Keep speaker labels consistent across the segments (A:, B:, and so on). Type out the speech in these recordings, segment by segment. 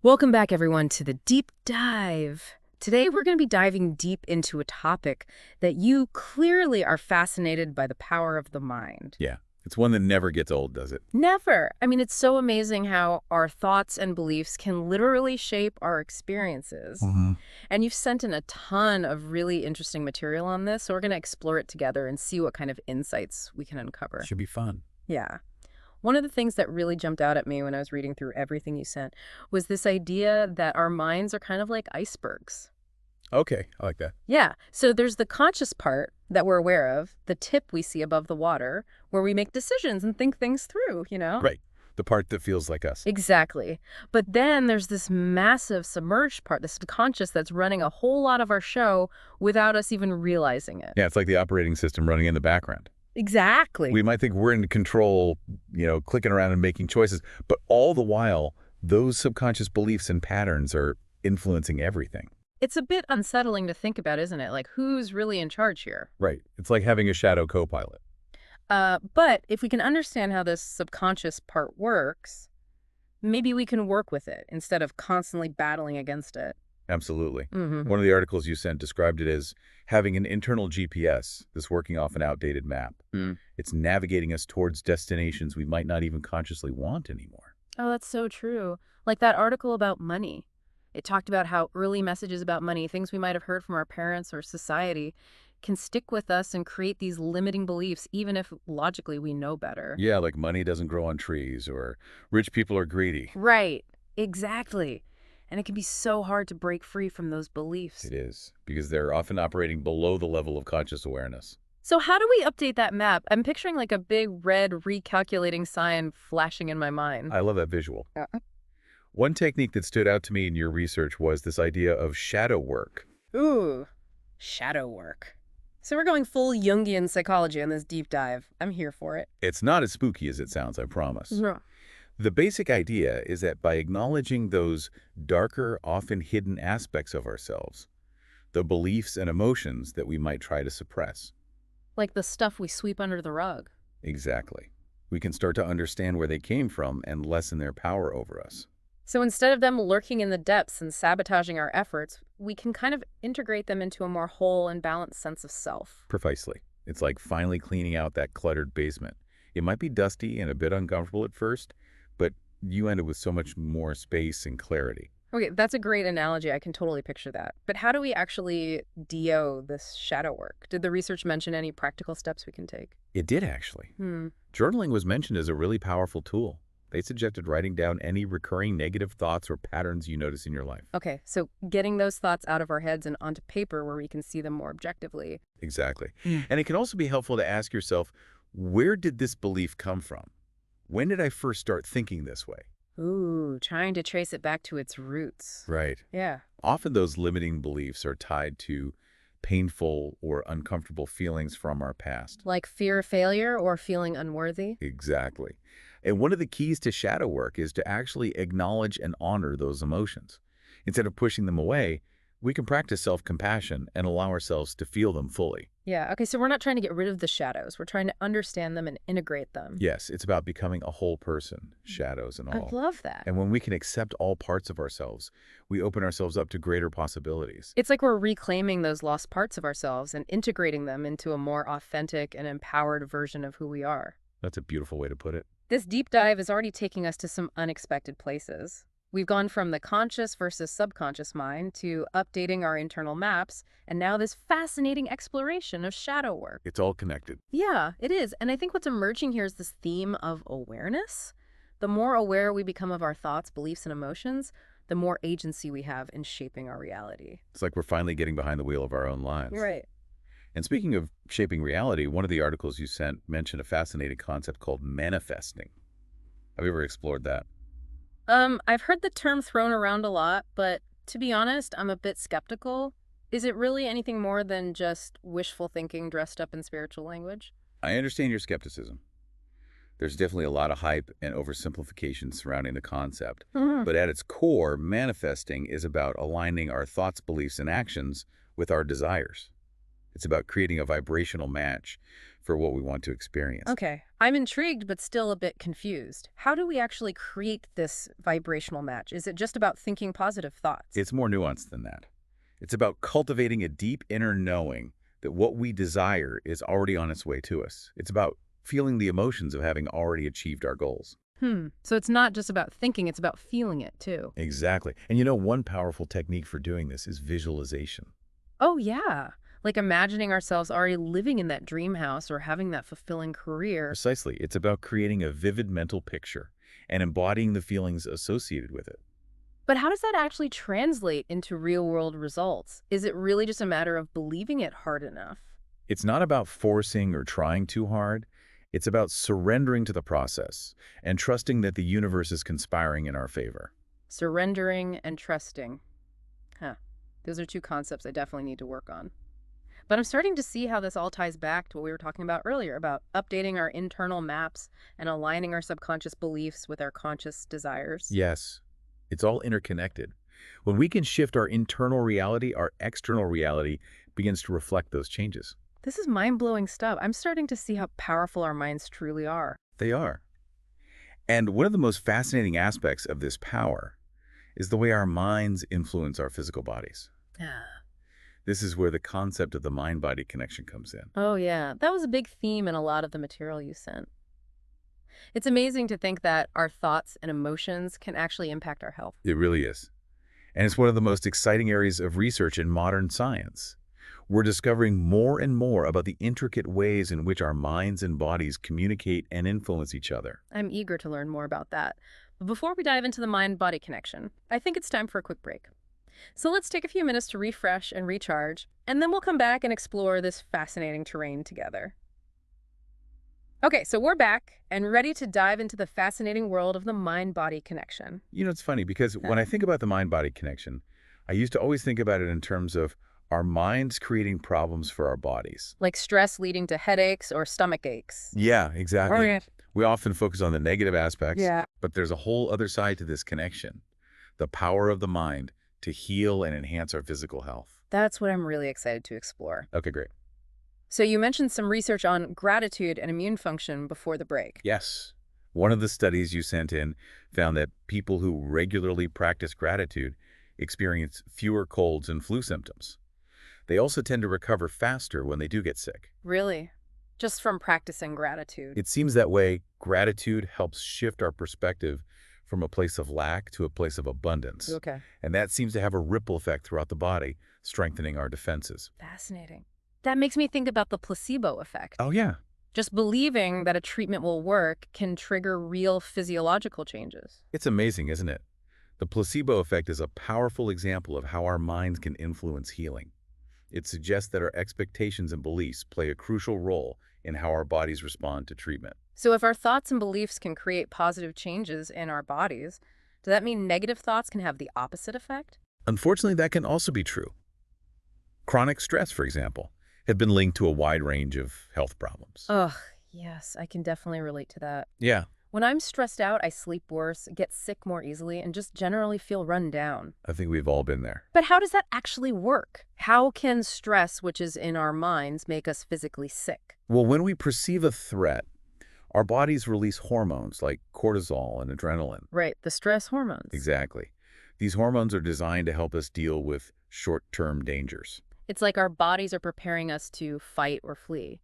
A: Welcome back, everyone, to the Deep Dive. Today, we're going to be diving deep into a topic that you clearly are fascinated by: the power of the mind.
B: Yeah, it's one that never gets old, does it?
A: Never. I mean, it's so amazing how our thoughts and beliefs can literally shape our experiences.
B: hmm
A: And you've sent in a ton of really interesting material on this, so we're going to explore it together and see what kind of insights we can uncover.
B: Should be fun.
A: Yeah. One of the things that really jumped out at me when I was reading through everything you sent was this idea that our minds are kind of like icebergs.
B: Okay, I like that.
A: Yeah, so there's the conscious part that we're aware of, the tip we see above the water, where we make decisions and think things through.
B: Right, the part that feels like us.
A: Exactly. But then there's this massive submerged part, this subconscious that's running a whole lot of our show without us even realizing it.
B: Yeah, it's like the operating system running in the background.
A: Exactly.
B: We might think we're in control, clicking around and making choices, but all the while, those subconscious beliefs and patterns are influencing everything.
A: It's a bit unsettling to think about, isn't it? Like, who's really in charge here?
B: Right. It's like having a shadow co-pilot.
A: But if we can understand how this subconscious part works, maybe we can work with it instead of constantly battling against it.
B: Absolutely.
A: Mm-hmm.
B: One of the articles you sent described it as having an internal GPS that's working off an outdated map.
A: Mm.
B: It's navigating us towards destinations we might not even consciously want anymore.
A: Oh, that's so true. Like that article about money. It talked about how early messages about money, things we might have heard from our parents or society, can stick with us and create these limiting beliefs, even if logically we know better.
B: Yeah, like money doesn't grow on trees or rich people are greedy.
A: Right. Exactly. And it can be so hard to break free from those beliefs.
B: It is, because they're often operating below the level of conscious awareness.
A: So how do we update that map? I'm picturing like a big red recalculating sign flashing in my mind.
B: I love that visual.
A: Yeah.
B: One technique that stood out to me in your research was this idea of shadow work.
A: Ooh, shadow work. So we're going full Jungian psychology on this deep dive. I'm here for it.
B: It's not as spooky as it sounds, I promise.
A: Yeah.
B: The basic idea is that by acknowledging those darker, often hidden aspects of ourselves, the beliefs and emotions that we might try to suppress.
A: Like the stuff we sweep under the rug.
B: Exactly. We can start to understand where they came from and lessen their power over us.
A: So instead of them lurking in the depths and sabotaging our efforts, we can kind of integrate them into a more whole and balanced sense of self.
B: Precisely. It's like finally cleaning out that cluttered basement. It might be dusty and a bit uncomfortable at first, but you end up with so much more space and clarity.
A: Okay, that's a great analogy. I can totally picture that. But how do we actually DO this shadow work? Did the research mention any practical steps we can take?
B: It did, actually. Journaling was mentioned as a really powerful tool. They suggested writing down any recurring negative thoughts or patterns you notice in your life.
A: Okay, so getting those thoughts out of our heads and onto paper where we can see them more objectively.
B: Exactly. And it can also be helpful to ask yourself, where did this belief come from? When did I first start thinking this way?
A: Ooh, trying to trace it back to its roots.
B: Right.
A: Yeah.
B: Often those limiting beliefs are tied to painful or uncomfortable feelings from our past.
A: Like fear of failure or feeling unworthy?
B: Exactly. And one of the keys to shadow work is to actually acknowledge and honor those emotions. Instead of pushing them away, we can practice self-compassion and allow ourselves to feel them fully.
A: Yeah, okay, so we're not trying to get rid of the shadows. We're trying to understand them and integrate them.
B: Yes, it's about becoming a whole person, shadows and
A: I
B: all.
A: love that.
B: And when we can accept all parts of ourselves, we open ourselves up to greater possibilities.
A: It's like we're reclaiming those lost parts of ourselves and integrating them into a more authentic and empowered version of who we are.
B: That's a beautiful way to put it.
A: This deep dive is already taking us to some unexpected places. We've gone from the conscious versus subconscious mind to updating our internal maps, and now this fascinating exploration of shadow work.
B: It's all connected.
A: Yeah, it is. And I think what's emerging here is this theme of awareness. The more aware we become of our thoughts, beliefs, and emotions, the more agency we have in shaping our reality.
B: It's like we're finally getting behind the wheel of our own lives.
A: Right.
B: And speaking of shaping reality, one of the articles you sent mentioned a fascinating concept called manifesting. Have you ever explored that?
A: I've heard the term thrown around a lot, but to be honest, I'm a bit skeptical. Is it really anything more than just wishful thinking dressed up in spiritual language?
B: I understand your skepticism. There's definitely a lot of hype and oversimplification surrounding the concept. But at its core, manifesting is about aligning our thoughts, beliefs, and actions with our desires. It's about creating a vibrational match, for what we want to experience.
A: Okay, I'm intrigued but still a bit confused. How do we actually create this vibrational match? Is it just about thinking positive thoughts?
B: It's more nuanced than that. It's about cultivating a deep inner knowing that what we desire is already on its way to us. It's about feeling the emotions of having already achieved our goals.
A: So it's not just about thinking, it's about feeling it too.
B: Exactly. And one powerful technique for doing this is visualization.
A: Oh, yeah. Like imagining ourselves already living in that dream house or having that fulfilling career.
B: Precisely. It's about creating a vivid mental picture and embodying the feelings associated with it.
A: But how does that actually translate into real world results? Is it really just a matter of believing it hard enough?
B: It's not about forcing or trying too hard. It's about surrendering to the process and trusting that the universe is conspiring in our favor.
A: Surrendering and trusting. Huh. Those are two concepts I definitely need to work on. But I'm starting to see how this all ties back to what we were talking about earlier about updating our internal maps and aligning our subconscious beliefs with our conscious desires.
B: Yes, it's all interconnected. When we can shift our internal reality, our external reality begins to reflect those changes.
A: This is mind-blowing stuff. I'm starting to see how powerful our minds truly are.
B: They are. And one of the most fascinating aspects of this power is the way our minds influence our physical bodies.
A: Yeah.
B: This is where the concept of the mind-body connection comes in.
A: Oh, yeah. That was a big theme in a lot of the material you sent. It's amazing to think that our thoughts and emotions can actually impact our health.
B: It really is. And it's one of the most exciting areas of research in modern science. We're discovering more and more about the intricate ways in which our minds and bodies communicate and influence each other.
A: I'm eager to learn more about that. But before we dive into the mind-body connection, I think it's time for a quick break. So let's take a few minutes to refresh and recharge, and then we'll come back and explore this fascinating terrain together. Okay, so we're back and ready to dive into the fascinating world of the mind-body connection.
B: It's funny because when I think about the mind-body connection, I used to always think about it in terms of our minds creating problems for our bodies.
A: Like stress leading to headaches or stomach aches.
B: Yeah, exactly.
A: Oh, yeah.
B: We often focus on the negative aspects,
A: Yeah.
B: but there's a whole other side to this connection. The power of the mind to heal and enhance our physical health.
A: That's what I'm really excited to explore.
B: Okay, great.
A: So you mentioned some research on gratitude and immune function before the break.
B: Yes. One of the studies you sent in found that people who regularly practice gratitude experience fewer colds and flu symptoms. They also tend to recover faster when they do get sick.
A: Really? Just from practicing gratitude.
B: It seems that way gratitude helps shift our perspective from a place of lack to a place of abundance.
A: Okay.
B: And that seems to have a ripple effect throughout the body, strengthening our defenses.
A: Fascinating. That makes me think about the placebo effect.
B: Oh, yeah.
A: Just believing that a treatment will work can trigger real physiological changes.
B: It's amazing, isn't it? The placebo effect is a powerful example of how our minds can influence healing. It suggests that our expectations and beliefs play a crucial role in how our bodies respond to treatment.
A: So if our thoughts and beliefs can create positive changes in our bodies, does that mean negative thoughts can have the opposite effect?
B: Unfortunately, that can also be true. Chronic stress, for example, have been linked to a wide range of health problems.
A: Ugh, yes, I can definitely relate to that.
B: Yeah,
A: When I'm stressed out, I sleep worse, get sick more easily, and just generally feel run down.
B: I think we've all been there.
A: But how does that actually work? How can stress, which is in our minds, make us physically sick?
B: Well, when we perceive a threat, our bodies release hormones like cortisol and adrenaline.
A: Right, the stress hormones.
B: Exactly. These hormones are designed to help us deal with short-term dangers.
A: It's like our bodies are preparing us to fight or flee.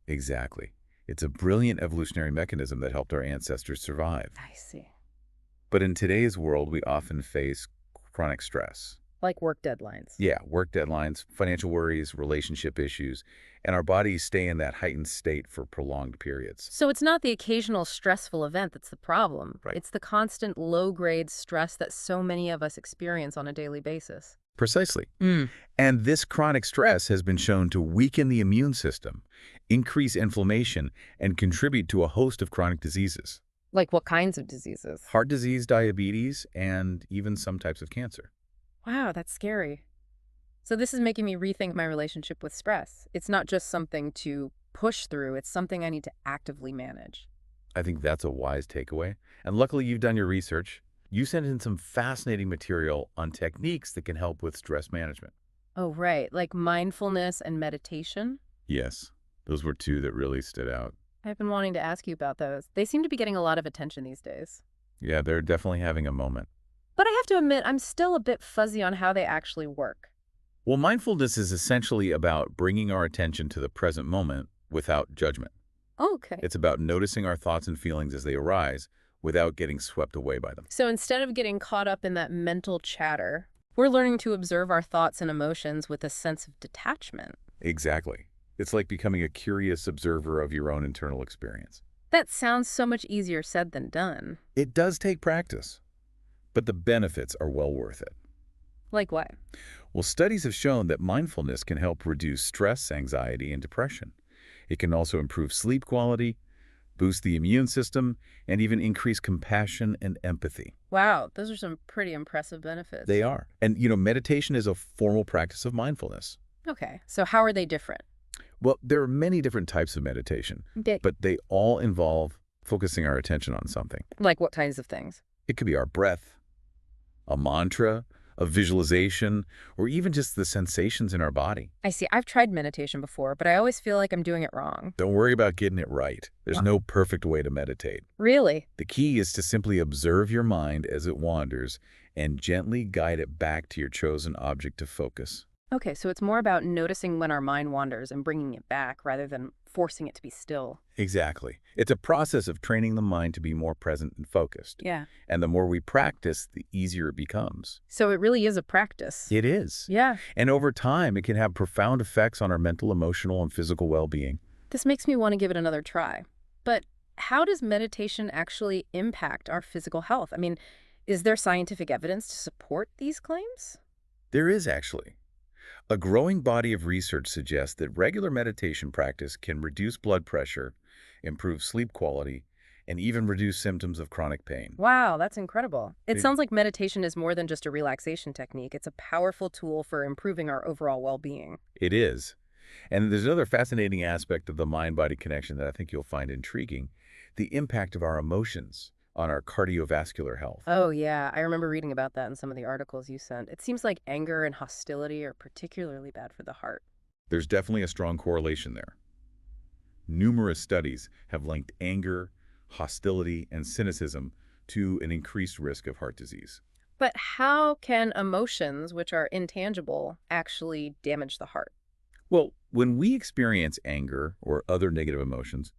B: Exactly. It's a brilliant evolutionary mechanism that helped our ancestors survive.
A: I see.
B: But in today's world, we often face chronic stress.
A: Like work deadlines.
B: Yeah, work deadlines, financial worries, relationship issues, and our bodies stay in that heightened state for prolonged periods.
A: So it's not the occasional stressful event that's the problem.
B: Right.
A: It's the constant low-grade stress that so many of us experience on a daily basis.
B: Precisely. And this chronic stress has been shown to weaken the immune system, increase inflammation, and contribute to a host of chronic diseases.
A: Like what kinds of diseases?
B: Heart disease, diabetes, and even some types of cancer.
A: Wow, that's scary. So this is making me rethink my relationship with stress. It's not just something to push through, it's something I need to actively manage.
B: I think that's a wise takeaway. And luckily, you've done your research. You sent in some fascinating material on techniques that can help with stress management.
A: Oh, right, like mindfulness and meditation?
B: Yes. Those were two that really stood out.
A: I've been wanting to ask you about those. They seem to be getting a lot of attention these days.
B: Yeah, they're definitely having a moment.
A: But I have to admit, I'm still a bit fuzzy on how they actually work.
B: Well, mindfulness is essentially about bringing our attention to the present moment without judgment.
A: Okay.
B: It's about noticing our thoughts and feelings as they arise without getting swept away by them.
A: So instead of getting caught up in that mental chatter, we're learning to observe our thoughts and emotions with a sense of detachment.
B: Exactly. It's like becoming a curious observer of your own internal experience.
A: That sounds so much easier said than done.
B: It does take practice, but the benefits are well worth it.
A: Like what?
B: Well, studies have shown that mindfulness can help reduce stress, anxiety, and depression. It can also improve sleep quality, boost the immune system, and even increase compassion and empathy.
A: Wow, those are some pretty impressive benefits.
B: They are. And, meditation is a formal practice of mindfulness.
A: Okay, so how are they different?
B: Well, there are many different types of meditation, but they all involve focusing our attention on something.
A: Like what kinds of things?
B: It could be our breath, a mantra, a visualization, or even just the sensations in our body.
A: I see. I've tried meditation before, but I always feel like I'm doing it wrong.
B: Don't worry about getting it right. There's no perfect way to meditate.
A: Really?
B: The key is to simply observe your mind as it wanders and gently guide it back to your chosen object to focus.
A: Okay, so it's more about noticing when our mind wanders and bringing it back rather than forcing it to be still.
B: Exactly. It's a process of training the mind to be more present and focused.
A: Yeah.
B: And the more we practice, the easier it becomes.
A: So it really is a practice.
B: It is.
A: Yeah.
B: And over time, it can have profound effects on our mental, emotional, and physical well-being.
A: This makes me want to give it another try. But how does meditation actually impact our physical health? I mean, is there scientific evidence to support these claims?
B: There is actually. A growing body of research suggests that regular meditation practice can reduce blood pressure, improve sleep quality, and even reduce symptoms of chronic pain.
A: Wow, that's incredible. It sounds like meditation is more than just a relaxation technique. It's a powerful tool for improving our overall well-being.
B: It is. And there's another fascinating aspect of the mind-body connection that I think you'll find intriguing, the impact of our emotions on our cardiovascular health.
A: Oh, yeah. I remember reading about that in some of the articles you sent. It seems like anger and hostility are particularly bad for the heart.
B: There's definitely a strong correlation there. Numerous studies have linked anger, hostility, and cynicism to an increased risk of heart disease.
A: But how can emotions, which are intangible, actually damage the heart?
B: Well, when we experience anger or other negative emotions,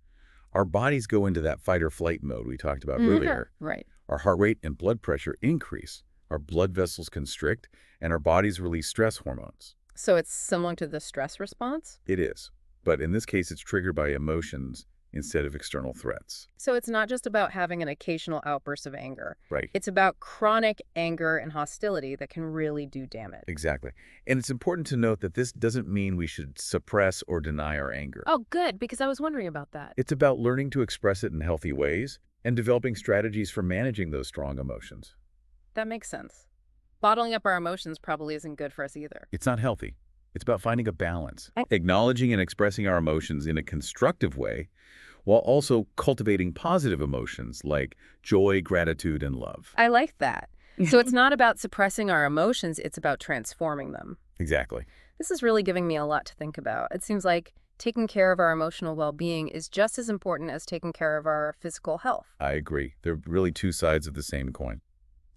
B: our bodies go into that fight or flight mode we talked about earlier.
A: Right.
B: Our heart rate and blood pressure increase, our blood vessels constrict, and our bodies release stress hormones.
A: So it's similar to the stress response?
B: It is. But in this case, it's triggered by emotions instead of external threats.
A: So it's not just about having an occasional outburst of anger.
B: Right.
A: It's about chronic anger and hostility that can really do damage.
B: Exactly. And it's important to note that this doesn't mean we should suppress or deny our anger.
A: Oh, good, because I was wondering about that.
B: It's about learning to express it in healthy ways and developing strategies for managing those strong emotions.
A: That makes sense. Bottling up our emotions probably isn't good for us either.
B: It's not healthy. It's about finding a balance, acknowledging and expressing our emotions in a constructive way, while also cultivating positive emotions like joy, gratitude, and love.
A: I like that. So it's not about suppressing our emotions, it's about transforming them.
B: Exactly.
A: This is really giving me a lot to think about. It seems like taking care of our emotional well-being is just as important as taking care of our physical health.
B: I agree. They're really two sides of the same coin.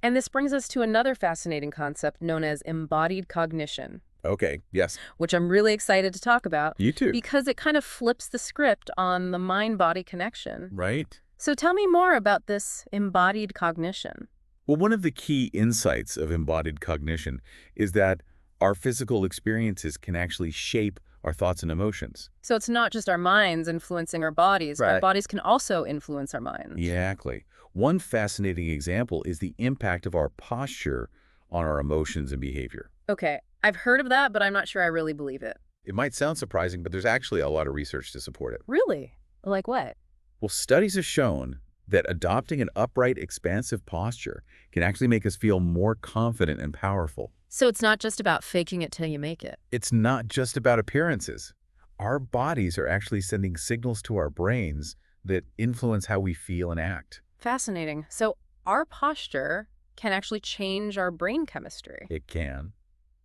A: And this brings us to another fascinating concept known as embodied cognition,
B: Okay, yes.
A: which I'm really excited to talk about
B: You too.
A: because it kind of flips the script on the mind-body connection.
B: Right?
A: So tell me more about this embodied cognition.
B: Well, one of the key insights of embodied cognition is that our physical experiences can actually shape our thoughts and emotions.
A: So it's not just our minds influencing our bodies. Our
B: Right.
A: bodies can also influence our minds.
B: Exactly. One fascinating example is the impact of our posture on our emotions and behavior.
A: Okay, I've heard of that, but I'm not sure I really believe it.
B: It might sound surprising, but there's actually a lot of research to support it.
A: Really? Like what?
B: Well, studies have shown that adopting an upright, expansive posture can actually make us feel more confident and powerful.
A: So it's not just about faking it till you make it.
B: It's not just about appearances. Our bodies are actually sending signals to our brains that influence how we feel and act.
A: Fascinating. So our posture can actually change our brain chemistry.
B: It can.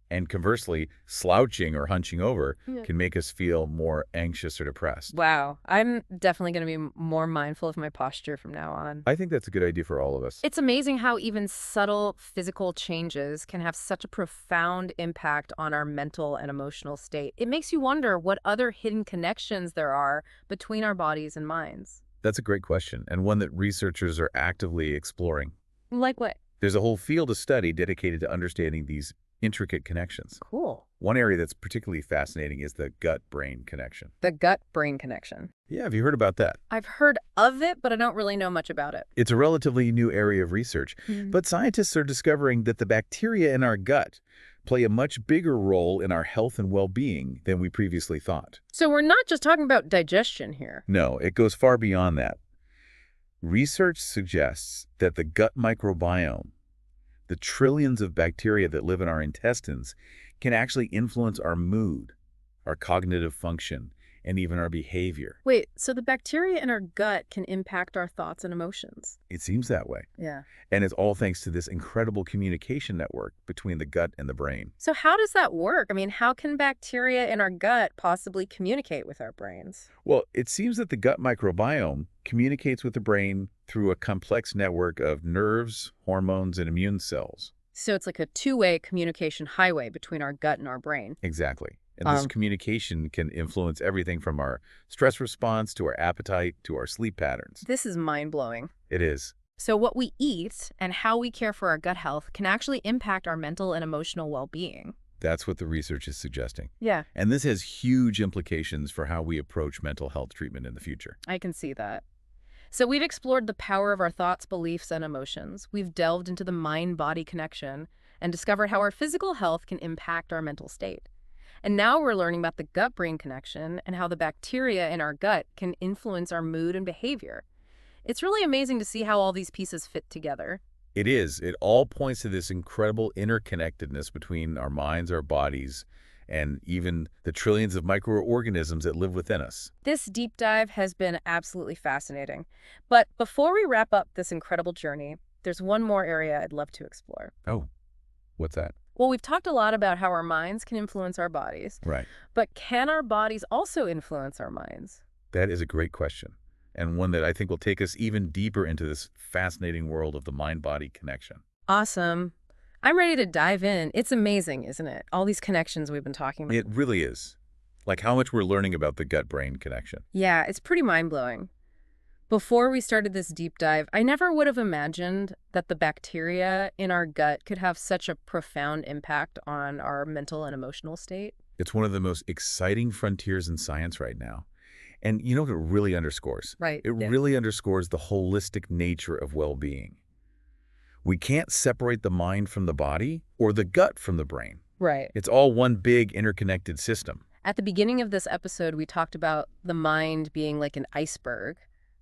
B: And conversely, slouching or hunching over
A: Yeah.
B: can make us feel more anxious or depressed.
A: Wow. I'm definitely going to be more mindful of my posture from now on.
B: I think that's a good idea for all of us.
A: It's amazing how even subtle physical changes can have such a profound impact on our mental and emotional state. It makes you wonder what other hidden connections there are between our bodies and minds.
B: That's a great question, and one that researchers are actively exploring.
A: Like what?
B: There's a whole field of study dedicated to understanding these intricate connections.
A: Cool.
B: One area that's particularly fascinating is the gut-brain connection.
A: The gut-brain connection.
B: Yeah, have you heard about that?
A: I've heard of it, but I don't really know much about it.
B: It's a relatively new area of research, but scientists are discovering that the bacteria in our gut play a much bigger role in our health and well-being than we previously thought.
A: So we're not just talking about digestion here.
B: No, it goes far beyond that. Research suggests that the gut microbiome, the trillions of bacteria that live in our intestines, can actually influence our mood, our cognitive function, and even our behavior.
A: Wait, so the bacteria in our gut can impact our thoughts and emotions?
B: It seems that way.
A: Yeah.
B: And it's all thanks to this incredible communication network between the gut and the brain.
A: So how does that work? I mean, how can bacteria in our gut possibly communicate with our brains?
B: Well, it seems that the gut microbiome communicates with the brain through a complex network of nerves, hormones, and immune cells.
A: So it's like a two-way communication highway between our gut and our brain.
B: Exactly. And this communication can influence everything from our stress response to our appetite to our sleep patterns.
A: This is mind-blowing.
B: It is.
A: So what we eat and how we care for our gut health can actually impact our mental and emotional well-being.
B: That's what the research is suggesting.
A: Yeah,
B: And this has huge implications for how we approach mental health treatment in the future.
A: I can see that. So we've explored the power of our thoughts, beliefs, and emotions. We've delved into the mind-body connection and discovered how our physical health can impact our mental state. And now we're learning about the gut-brain connection and how the bacteria in our gut can influence our mood and behavior. It's really amazing to see how all these pieces fit together.
B: It is. It all points to this incredible interconnectedness between our minds, our bodies, and even the trillions of microorganisms that live within us.
A: This deep dive has been absolutely fascinating. But before we wrap up this incredible journey, there's one more area I'd love to explore.
B: Oh, what's that?
A: Well, we've talked a lot about how our minds can influence our bodies,
B: Right.
A: but can our bodies also influence our minds?
B: That is a great question, and one that I think will take us even deeper into this fascinating world of the mind-body connection.
A: Awesome. I'm ready to dive in. It's amazing, isn't it? All these connections we've been talking about.
B: It really is. Like how much we're learning about the gut-brain connection.
A: Yeah, it's pretty mind-blowing. Before we started this deep dive, I never would have imagined that the bacteria in our gut could have such a profound impact on our mental and emotional state.
B: It's one of the most exciting frontiers in science right now. And you know what it really underscores?
A: Right.
B: It
A: Yeah.
B: really underscores the holistic nature of well-being. We can't separate the mind from the body or the gut from the brain.
A: Right.
B: It's all one big interconnected system.
A: At the beginning of this episode, we talked about the mind being like an iceberg,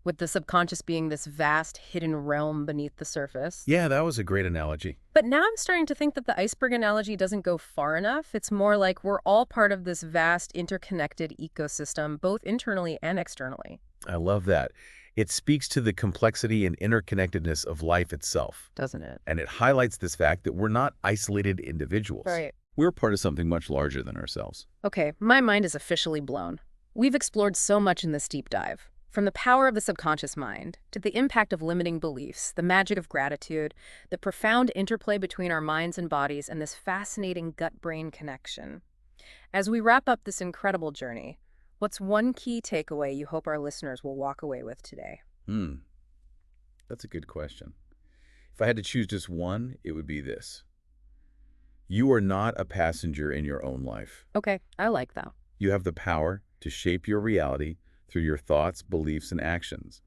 A: with the subconscious being this vast hidden realm beneath the surface.
B: Yeah, that was a great analogy.
A: But now I'm starting to think that the iceberg analogy doesn't go far enough. It's more like we're all part of this vast interconnected ecosystem, both internally and externally.
B: I love that. It speaks to the complexity and interconnectedness of life itself.
A: Doesn't it?
B: And it highlights this fact that we're not isolated individuals.
A: Right.
B: We're part of something much larger than ourselves.
A: Okay, my mind is officially blown. We've explored so much in this deep dive. From the power of the subconscious mind, to the impact of limiting beliefs, the magic of gratitude, the profound interplay between our minds and bodies, and this fascinating gut-brain connection. As we wrap up this incredible journey, what's one key takeaway you hope our listeners will walk away with today?
B: That's a good question. If I had to choose just one, it would be this. You are not a passenger in your own life.
A: Okay, I like that.
B: You have the power to shape your reality through your thoughts, beliefs, and actions.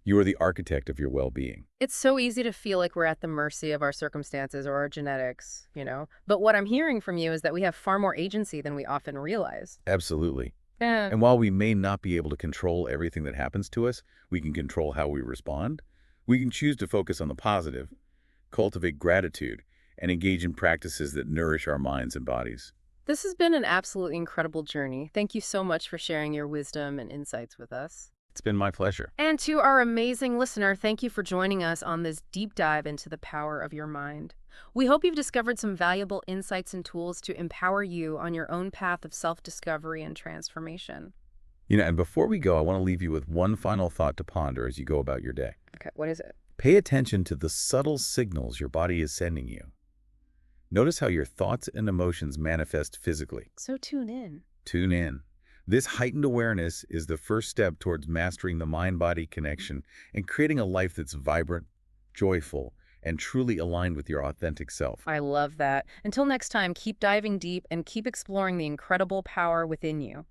B: You are the architect of your well-being.
A: It's so easy to feel like we're at the mercy of our circumstances or our genetics, But what I'm hearing from you is that we have far more agency than we often realize.
B: Absolutely.
A: Yeah.
B: And while we may not be able to control everything that happens to us, we can control how we respond. We can choose to focus on the positive, cultivate gratitude, and engage in practices that nourish our minds and bodies.
A: This has been an absolutely incredible journey. Thank you so much for sharing your wisdom and insights with us.
B: It's been my pleasure.
A: And to our amazing listener, thank you for joining us on this deep dive into the power of your mind. We hope you've discovered some valuable insights and tools to empower you on your own path of self-discovery and transformation.
B: And before we go, I want to leave you with one final thought to ponder as you go about your day.
A: Okay, what is it?
B: Pay attention to the subtle signals your body is sending you. Notice how your thoughts and emotions manifest physically.
A: So tune in.
B: Tune in. This heightened awareness is the first step towards mastering the mind-body connection and creating a life that's vibrant, joyful, and truly aligned with your authentic self.
A: I love that. Until next time, keep diving deep and keep exploring the incredible power within you.